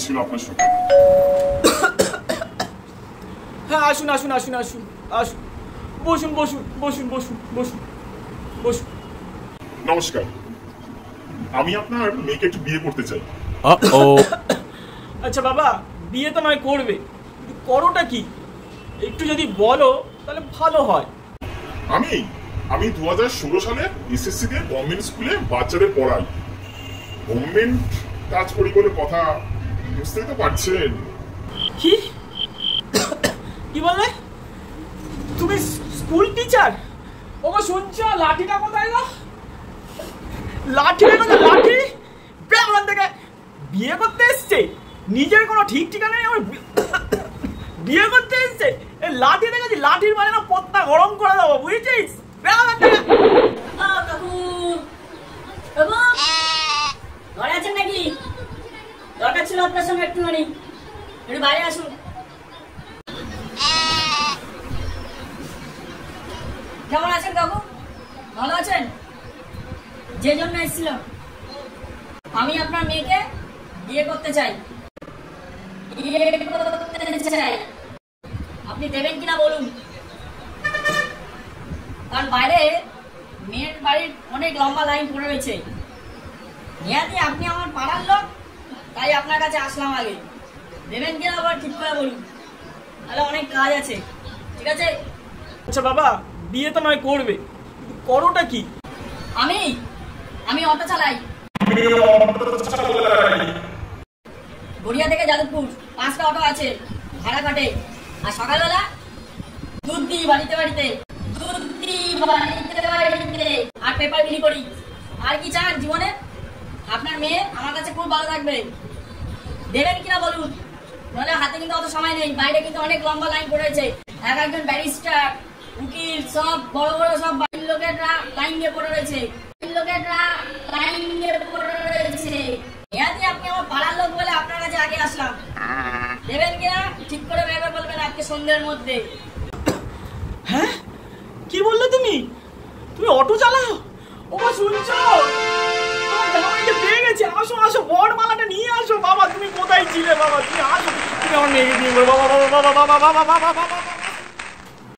ছিল আপনার সঙ্গে। হ্যাঁ, আসুন আসুন আসুন আসুন আসুন, বসুন বসুন বসুন বসুন বসুন বসুন। নমস্কার, আমি আপনার মেয়েকে একটু বিয়ে করতে চাই। আচ্ছা বাবা, বিয়ে তো নয় করবে, করোটা কি একটু যদি বলো তাহলে ভালো হয়। আমি 2016 সালে এসএসসি দিয়ে গভর্নমেন্ট স্কুলে বাচ্চাদের পড়াই। গভর্নমেন্ট কাজ করি বলে কথা, বুঝতেই তো পারছেন। কি কি বললে তুমি? School teacher? ওগো শুনছো, লাঠিটা কোথায় গো? লাঠিটা কোথায়? লাঠি বেরোন থেকে। বিয়ে করতে এসছে, নিজের কোনো ঠিক ঠিকানা নেই, আমার বিয়ে করতে এসছে। এই লাঠি দেখেছি, লাঠির মানে না পত্তা গরম করে দেবো, বুঝেছিস? বেরোন থেকে। ঘরে আছেন নাকি? দরকার ছিল আপনার সঙ্গে একটুখানি, একটু বাইরে আসুন। কেমন আছেন কাকু? ভালো আছেন? যে জন্য এসেছিলাম, আমি আপনার মেয়েকে বিয়ে করতে চাই। আপনি দেবেন কিনা বলুন, কারণ বাইরে মেয়ের বাড়ির অনেক লম্বা লাইন পড়ে রয়েছে। নিহাতি আপনি আমার পাড়ার লোক, তাই আপনার কাছে আসলাম। আগে দেবেন কিনা আবার ঠিক করে বলুন, তাহলে অনেক কাজ আছে। ঠিক আছে? আচ্ছা বাবা, বিয়ে তো নয় করবে, করোটা কি? আমি অটো চালাই, গড়িয়া থেকে যাদবপুর। 5টা অটো আছে, ভাড়া কাটে। আর সকালবেলা দুধ দিই বাড়িতে বাড়িতে, আর পেপার বিলি করি। আর কি চান জীবনে? আপনার মেয়ে আমার কাছে খুব ভালো থাকবে। দেবেন কিনা বলুন, নাহলে হাতে কিন্তু অত সময় নেই। বাইরে কিন্তু অনেক লম্বা লাইন পড়েছে, একজন ব্যারিস্টার, উকিল, সব বড় বড় সব বাড়ির লোকেরা লাইন দিয়ে পড়ে রয়েছে। আপনি আমার পাড়ার লোক বলে আপনার কাছে আগে আসলাম। দেবেন কিনা ঠিক করে ব্যাপার বলবেন আজকে সন্ধ্যের মধ্যে। হ্যাঁ, কি বললে তুমি? তুমি অটো চালাও? ও শুনছো, তোমার জামাইকে পেয়ে গেছি। আসো আসো, বরমালাটা নিয়ে আসো। বাবা তুমি কোথায় ছিলে? বাবা তুমি আসো, তুমি আমার মেয়েকে দিয়ে বাবা বাবা বাবা বাবা বাবা বাবা বাবা।